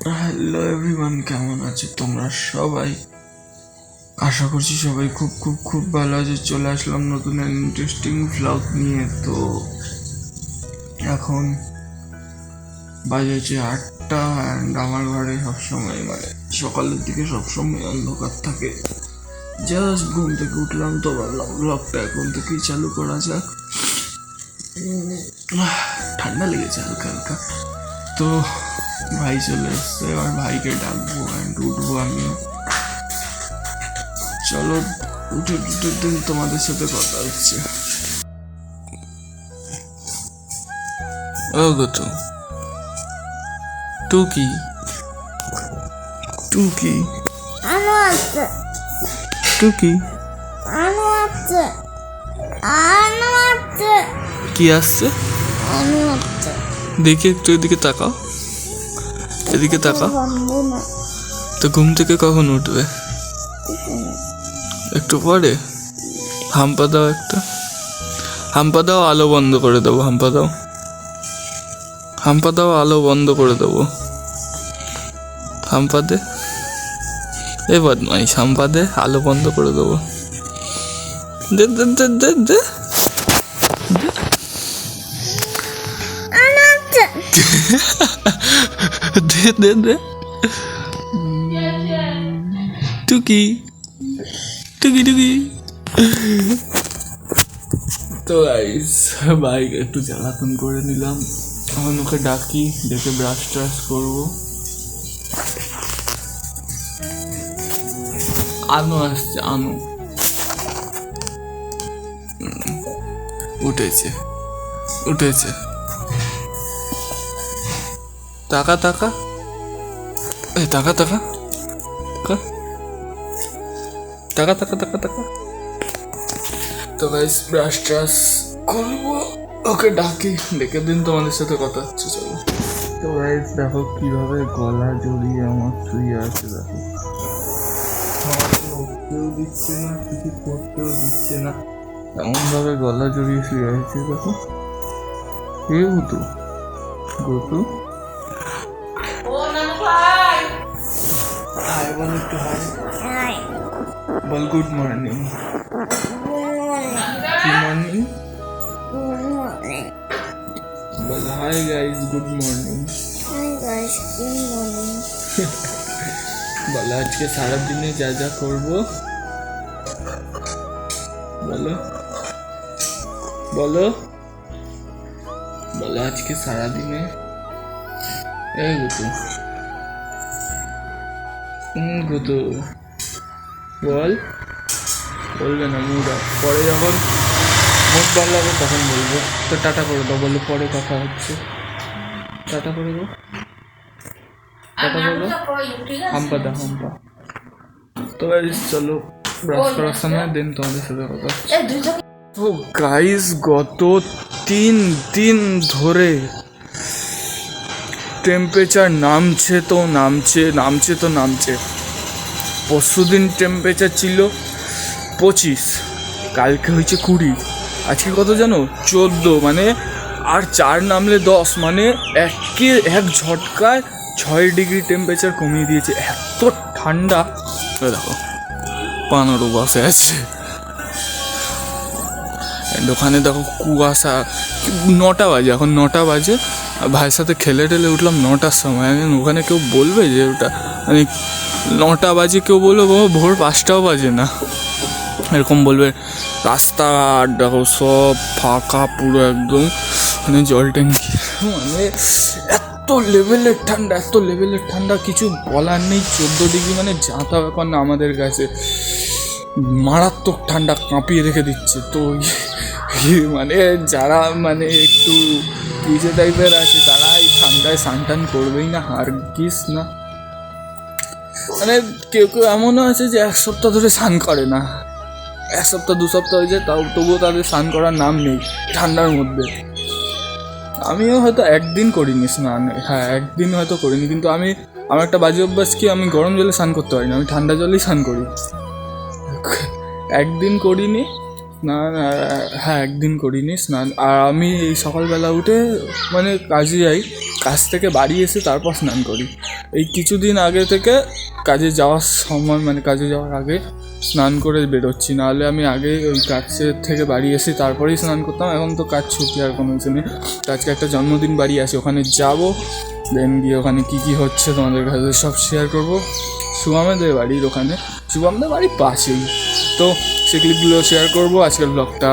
Hello everyone, কেমন আছো তোমরা সবাই? আশা করছি সবাই খুব খুব খুব ভালো আছে। চলে আসলাম নতুন ইন্টারেস্টিং ভ্লগ নিয়ে। তো এখন বাজেছে 8টা অ্যান্ড আমার ঘরে সবসময় সকালের দিকে সবসময় অন্ধকার থাকে। জাস্ট ঘুম থেকে উঠলাম, তো ভাবলাম ভ্লগটা এখন থেকেই চালু করা যাক। ঠান্ডা লেগেছে হালকা হালকা। তো ভাই চলে এসছে, এবার ভাইকে ডাকবো অ্যান্ড উঠবো আমিও। চলো উঠে দিন তোমাদের সাথে কথা হচ্ছে। ও গতু টুকি টুকি টুকি কি আসছে দেখি একটু এদিকে তাকাও, এদিকে তাকাও। তো ঘুম থেকে কখন উঠবে? একটু পরে। হাম্পা দাও, একটা হাম্পা দাও, আলো বন্ধ করে দেবো। হাম্পা দাও, হাম্পা দাও, আলো বন্ধ করে দেবো। হাম্পা দে, এ বদমাইশ, হাম্পা দে, আলো বন্ধ করে দেবো। দে দে দে দে দে দে দে দে টুকি টুকি টুকি। তো গাইস, বাইক একটু জ্বালাতন করে নিলাম। এখন ওকে ডাকি, ডেকে ব্রাশ ট্রাশ করবো। আনো আসছে, আনো উঠেছে উঠেছে। টাকা টাকা, এই টাকা টাকা টাকা টাকা টাকা টাকা। তো গাইস ব্রাশ ট্রাশ করবো, ওকে ডাকি, ডেকে দিন তোমাদের সাথে কথা হচ্ছে। চলো। তো গাইস দেখো কিভাবে গলা জড়িয়ে আমার শুয়ে আছে। দেখো নড়তেও দিচ্ছে না, কিছু করতেও দিচ্ছে না, এমন ভাবে গলা জড়িয়ে শুয়ে আছে। দেখো কে গতু গতু হাই বল, একটু হাই বল। Good morning. গুড মর্নিং বল। Hi guys, good morning. বলো আজকে সারাদিনে যা যা করবো বলো বলো বলো আজকে সারাদিনে। এই গুতু গুতু বল। বলবে না, মুড অফ। পরে যখন মুড ভালো হবে তখন বলবো। তো টাটা করে দাও, বলো পরে কথা হচ্ছে। টাটা করে দাও, টাটা বলো। হাম্পা দাও, হাম্পা। তো গাইস চলো, ব্রাশ করার সময় দিন তোমাদের সাথে কথা হচ্ছে। তো গাইস গত 3 দিন ধরে টেম্পারেচার নামছে তো নামছে, নামছে তো নামছে। পরশুদিন টেম্পারেচার ছিল 25, কালকে হয়েছে 20, আজকে কত জানো? 14। মানে আর 4 নামলে 10, মানে এক ঝটকায় 6 ডিগ্রি টেম্পারেচার কমিয়ে দিয়েছে। এত ঠান্ডা। দেখো 15 বসে আছে, ওখানে দেখো কুয়াশা। 9টা বাজে, এখন 9টা বাজে। ভাইয়ের সাথে খেলে টেলে উঠলাম 9টার সময়। ওখানে কেউ বলবে যে ওটা মানে 9টা বাজে, কেউ বলবে বাবা ভোর 5টাও বাজে না, এরকম বলবে। রাস্তাঘাট দেখো সব ফাঁকা পুরো একদম, মানে জল ট্যাঙ্কি। মানে এত লেভেলের ঠান্ডা, এত লেভেলের ঠান্ডা, কিছু বলার নেই। 14 ডিগ্রি মানে যাতা ব্যাপার না আমাদের কাছে, মারাত্মক ঠান্ডা, কাঁপিয়ে রেখে দিচ্ছে। তো মানে যারা মানে একটু পিজে টাইপের আছে তারা এই ঠান্ডায় স্নান করবেই না, হারগিস না। মানে কেউ কেউ এমনও আছে যে 1 সপ্তাহ ধরে স্নান করে না, 1 সপ্তাহ 2 সপ্তাহ হয়ে যায়, তাও তবুও তাদের স্নান করার নাম নেই ঠান্ডার মধ্যে। আমিও হয়তো একদিন করিনি স্নান, হ্যাঁ একদিন হয়তো করিনি, কিন্তু আমার একটা বাজে অভ্যাস কি, আমি গরম জলে স্নান করতে পারি না, আমি ঠান্ডা জলেই স্নান করি। একদিন করিনি স্নান, হ্যাঁ একদিন করিনি স্নান। আর আমি এই সকালবেলা উঠে মানে কাজে যাই, কাজ থেকে বাড়ি এসে তারপর স্নান করি। এই কিছুদিন আগে থেকে কাজে যাওয়ার সময় মানে কাজে যাওয়ার আগে স্নান করে বেরোচ্ছি, নাহলে আমি আগে ওই কাজের থেকে বাড়ি এসে তারপরেই স্নান করতাম। এখন তো কাজ ছুটি আর কোনো কিছু নেই। আজকে একটা জন্মদিন বাড়ি আছে, ওখানে যাবো, দেন গিয়ে ওখানে কী হচ্ছে তোমাদের কাছে সব শেয়ার করবো। শুভমদের বাড়ির ওখানে, শুভমদের বাড়ির পাশেই, তো সে ক্লিপগুলো শেয়ার করবো। আজকের ব্লগটা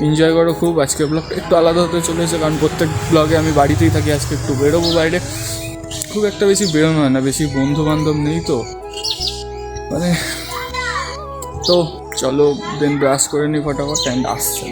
এনজয় করো খুব। আজকের ব্লগটা একটু আলাদা হতে চলেছে, কারণ প্রত্যেক ব্লগে আমি বাড়িতেই থাকি। আজকে একটু বেরোবো বাইরে, খুব একটা বেশি বেরোনো হয় না, বেশি বন্ধু বান্ধব নেই তো মানে। তো চলো দেন ব্রাশ করে নিই ফটাফট, অ্যান্ড আসছে।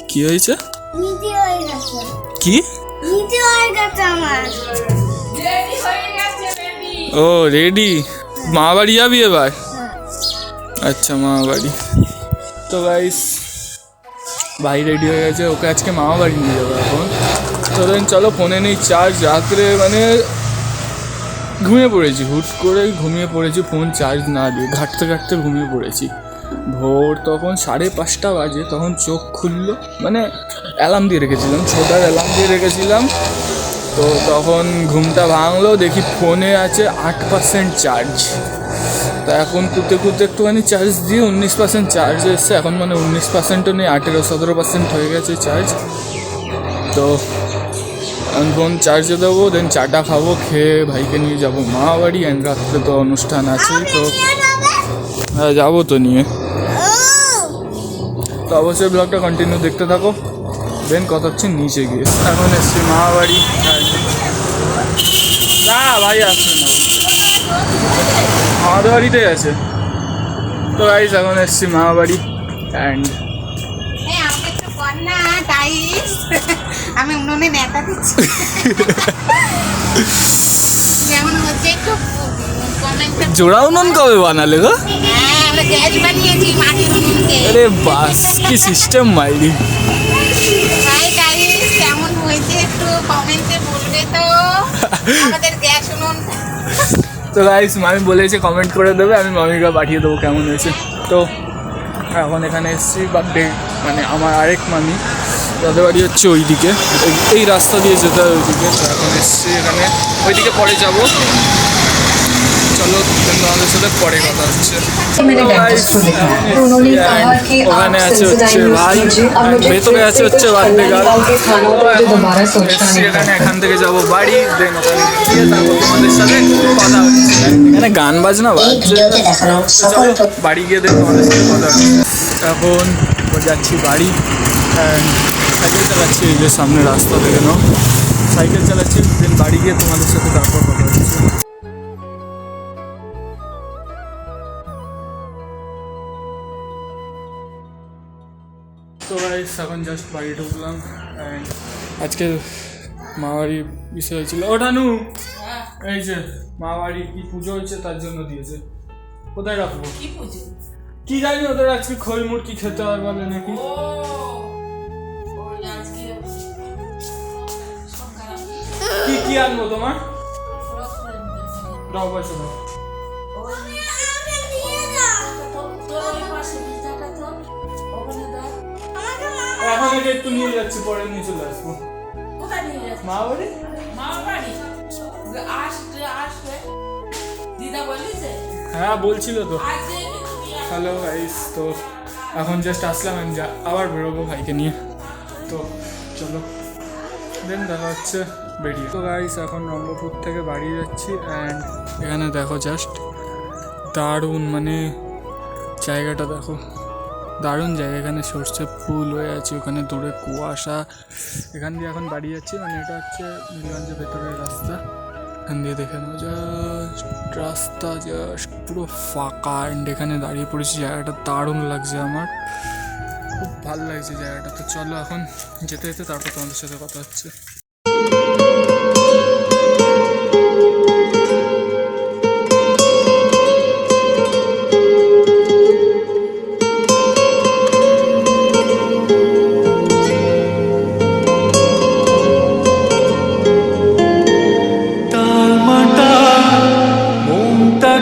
কি হয়েছে? কি ও রেডি? মা বাড়ি যাবি এবার? আচ্ছা মামা বাড়ি। তো গাইস ভাই রেডি হয়ে গেছে, ওকে আজকে মামা বাড়ি নিয়ে যাবো এখন। তো দেন চলো, ফোনে নেই চার্জ, রাত্রে মানে ঘুমিয়ে পড়েছি, হুট করে ঘুমিয়ে পড়েছি, ফোন চার্জ না দিয়ে ঘাঁটতে ঘাঁটতে ঘুমিয়ে পড়েছি। ভোর তখন 5:30 বাজে, তখন চোখ খুললো, মানে অ্যালার্ম দিয়ে রেখেছিলাম, 6টার অ্যালার্ম দিয়ে রেখেছিলাম। তো তখন ঘুমটা ভাঙলো, দেখি ফোনে আছে 8% চার্জ। তা এখন কুতে একটুখানি চার্জ দিয়ে 19% চার্জ এসছে, এখন মানে 19%ও নেই, 17% হয়ে গেছে চার্জ। তো আমি ফোন চার্জে দেবো, দেন চাটা খাবো, খেয়ে ভাইকে নিয়ে যাবো মা বাড়ি। অ্যান্ড রাত্রে তো অনুষ্ঠান আছে, তো হ্যাঁ যাবো তো নিয়ে। তো অবশ্যই ব্লগটা কন্টিনিউ দেখতে থাকো। দেন কথা হচ্ছে নিচে গিয়ে। এখন এসছি মা বাড়ি, না ভাই আসছে না, আমাদের বাড়িতেই আছে। তো গাইস এখন এসছি মা বাড়ি, অ্যান্ড আমি উনুনে নেতা দিচ্ছি যেমন হচ্ছে একটু জোড়া উনুন কবে বানালে গো? আমরা গ্যাস বানিয়েছি মাটির উনুনকে। আরে বাস কি সিস্টেম মাইরি। ভাই গাইস কেমন হয়েছে একটু কমেন্টে বলবে তো আমাদের গ্যাস উনুন। তো গাইস মামি বলেছে কমেন্ট করে দেবে, আমি মামিকে পাঠিয়ে দেবো কেমন হয়েছে। তো এখন এখানে এসেছি বার্থডে, মানে আমার আরেক মামি, তাদের বাড়ি হচ্ছে ওইদিকে, এই রাস্তা দিয়ে যেতে হয় ওইদিকে। তো এখন এসেছি এখানে, ওইদিকে পরে যাবো। চলো তোমাদের সাথে পরে কথা হচ্ছে। ওখানে আছে হচ্ছে ভাই, ভেতরে আছে হচ্ছে বার্থডে গার্ল। এখানে এখান থেকে যাবো বাড়ি, দেন ওখানে গিয়ে তারপর তোমাদের সাথে কথা হচ্ছে। এখানে গান বাজনা বাজছে, চলো বাড়ি গিয়ে দেন তোমাদের সাথে কথা হচ্ছে। এখন যাচ্ছি বাড়ি, সাইকেল চালাচ্ছি, এই যে সামনে রাস্তা থেকে নাও, সাইকেল চালাচ্ছি। দেন বাড়ি গিয়ে তোমাদের সাথে তারপর কথা হচ্ছে। তো গাইস এখন জাস্ট বাড়ি ঢুকলাম, অ্যান্ড আজকে মা বাড়ির বিষয় হয়েছিল। ওঠানু এই যে মা বাড়ি কি পুজো হচ্ছে তার জন্য দিয়েছে। কোথায় রাখবো? কি পুজো? কি জানি, ওদের আজকে খোল মুড়কি খেতে হয় বলে নাকি। কি কি আনবো তোমার? দাও পয়সা দাও। এখন এটা একটু নিয়ে যাচ্ছি, পরে নিয়ে চলে আসবো। মা বাড়ি হ্যাঁ বলছিল তো। হ্যালো গাইস, তো এখন জাস্ট আসলাম, আমি আবার বেরোবো ভাইকে নিয়ে। তো চলো দেন দেখা হচ্ছে বেরিয়ে। তো গাইস এখন রঙ্গপুর থেকে বাড়ি যাচ্ছি, অ্যান্ড এখানে দেখো জাস্ট দারুণ, মানে জায়গাটা দেখো, দারুণ জায়গা। এখানে সর্ষে ফুল হয়ে আছে, ওখানে দূরে কুয়াশা। এখান দিয়ে এখন বাড়ি যাচ্ছি, মানে এটা হচ্ছে নীলগঞ্জের ভেতরের রাস্তা। এখান দিয়ে দেখে নাও জাস্ট রাস্তা জাস্ট পুরো ফাঁকা, অ্যান্ড এখানে দাঁড়িয়ে পড়েছি। জায়গাটা দারুণ লাগছে আমার, খুব ভালো লাগছে জায়গাটা। তো চলো এখন যেতে যেতে তারপর তোমাদের সাথে কথা হচ্ছে।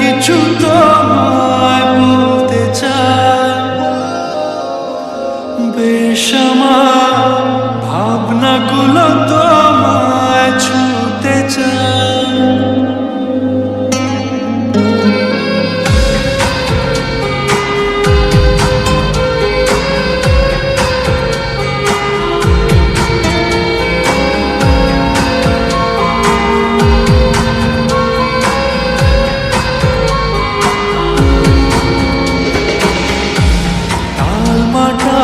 কিছু তোমায় বলতে চাই, বেশ আমার বাহুলো তোমায় ছুঁতে চায়। তালমাটা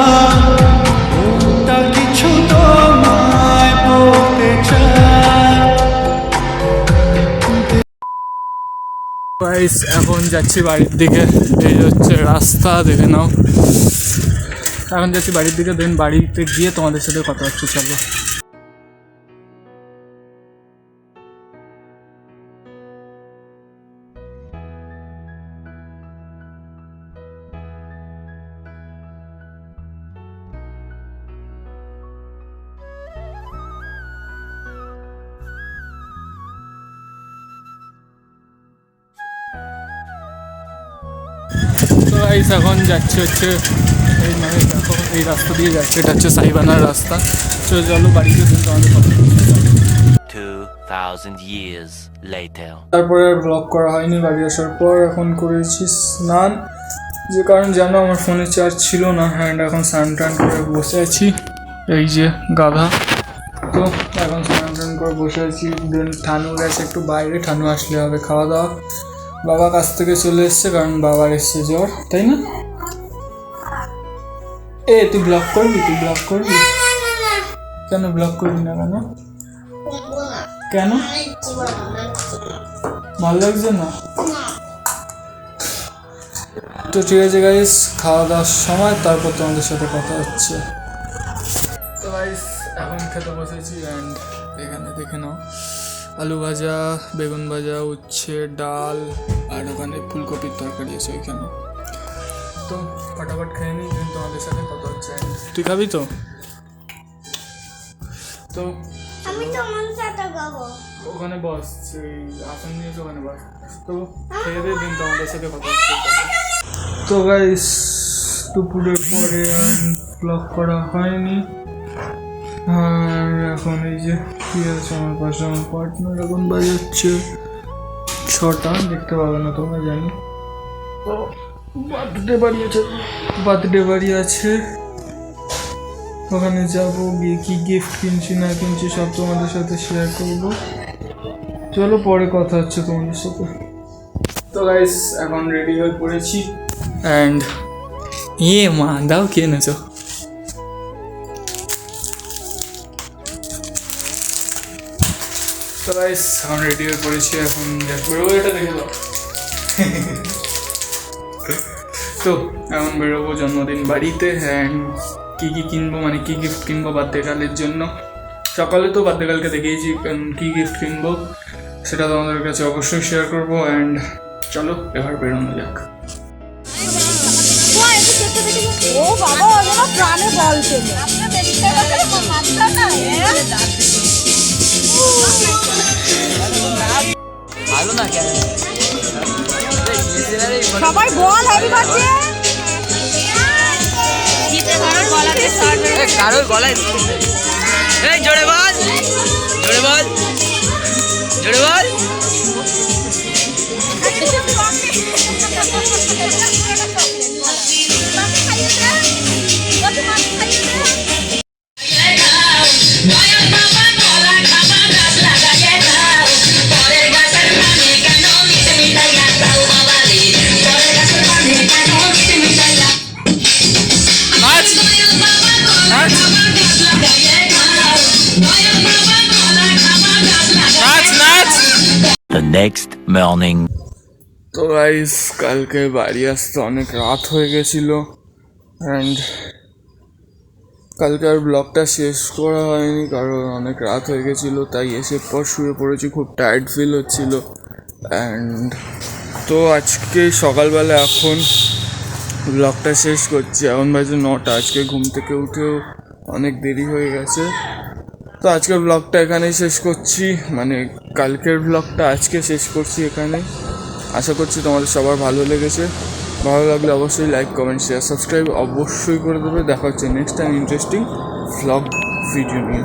মনটা কিছু তোমায় বলতে চায়। গাইস এখন যাচ্ছি বাড়ির দিকে, এই হচ্ছে রাস্তা দেখে নাও। এখন যাচ্ছি বাড়ির দিকে, দেন বাড়িতে গিয়ে তোমাদের সাথে কথা হচ্ছে। চলো। তো গাইস এখন যাচ্ছে হচ্ছে এই মানে দেখো এই রাস্তা দিয়ে যাচ্ছে, এটা হচ্ছে সাইবানার রাস্তা। তো চলো বাড়িতে দিন তোমাদের কথা হচ্ছে। 2000 years later. তারপরে আর ব্লগ করা হয়নি। বাড়ি আসার পর এখন করেছি স্নান, যে কারণ জানো আমার ফোনে চার্জ ছিল না। হ্যান্ড এখন স্নান টান করে বসে আছি, এই যে গাধা। তো এখন স্নান টান করে বসে আছি। দেন ঠানু গেছে একটু বাইরে, ঠানু আসলে হবে খাওয়া দাওয়া। বাবা কাছ থেকে চলে এসছে, কারণ বাবার এসছে জ্বর, তাই না? এ তুই ব্লগ করবি? তুই ব্লগ করবি কেন? ব্লগ করবি না কেন? কেন ভালো লাগছে না? তো ঠিক আছে গাইস, খাওয়া দাওয়ার সময় তারপর তোমাদের সাথে কথা হচ্ছে। তো গাইস এখন খেতে বসেছি, অ্যান্ড এখানে দেখে নাও আলু ভাজা, বেগুন ভাজা, উচ্ছে, ডাল, আর ওখানে ফুলকপির তরকারি আছে ওইখানে। তো ফটাফট খেয়ে নিই, কিন্তু তোমাদের সাথে কথা হচ্ছে। তুই খাবি তো? তো আমি তোমার সাথে খাবো। ওখানে বস, সেই আসন নিয়ে ওখানে বস। তো খেয়ে দিয়ে দিন তোমাদের সাথে কথা হচ্ছে। তো গাইস দুপুরের পরে আর ব্লগ করা হয়নি। আর এখন এই যে কি আছে আমার পাশে, আমার পার্টনার এখন বাজাচ্ছে 6টা, দেখতে পাবে না তোমরা জানি। তো বার্থডে বাড়ি আছে, ওখানে যাবো, গিয়ে কি গিফট কিনছি না কিনছি সব তোমাদের সাথে শেয়ার করবো। চলো পরে কথা হচ্ছে তোমাদের সাথে। তো গাইস এখন রেডি হয়ে পড়েছি, অ্যান্ড মা দাও কে এনেছো? তো গাইস এখন রেডি হয়ে পড়েছি, এখন বেরোবো। এটা দেখে দাও। তো এখন বেরোবো জন্মদিন বাড়িতে, অ্যান্ড কী কী কিনবো, মানে কী গিফট কিনবো বার্থডে জন্য। সকালে তো বার্থডে দেখেইছি কী গিফট কিনবো, সেটা তোমাদের কাছে অবশ্যই শেয়ার করবো। অ্যান্ড চলো এবার বেরোনো যাক। ও বাবা ওরা প্রাণে বল পেলে। ভালো না কেন? সবাই বল হ্যাপি বার্থডে। কারোর গলায় এই জোরে বল, জোরে বল, জোরে বল। The next morning. তো গাইস কালকে বাড়ি আসতে অনেক রাত হয়ে গেছিলো, অ্যান্ড কালকে আর ব্লগটা শেষ করা হয়নি কারণ অনেক রাত হয়ে গেছিলো, তাই এসে পর শুয়ে পড়েছি, খুব টায়ার্ড ফিল হচ্ছিলো। অ্যান্ড তো আজকে সকালবেলা এখন ব্লগটা শেষ করছি, এখন বাজে 9টা। আজকে ঘুম থেকে উঠেও অনেক দেরি হয়ে গেছে, তো আজকের ব্লগটা এখানেই শেষ করছি, মানে কালকের ব্লগটা আজকে শেষ করছি এখানে। আশা করছি তোমাদের সবার ভালো লেগেছে। ভালো লাগলে অবশ্যই লাইক, কমেন্ট, শেয়ার, সাবস্ক্রাইব অবশ্যই করে দেবে। দেখা হচ্ছে next time interesting blog video নিয়ে।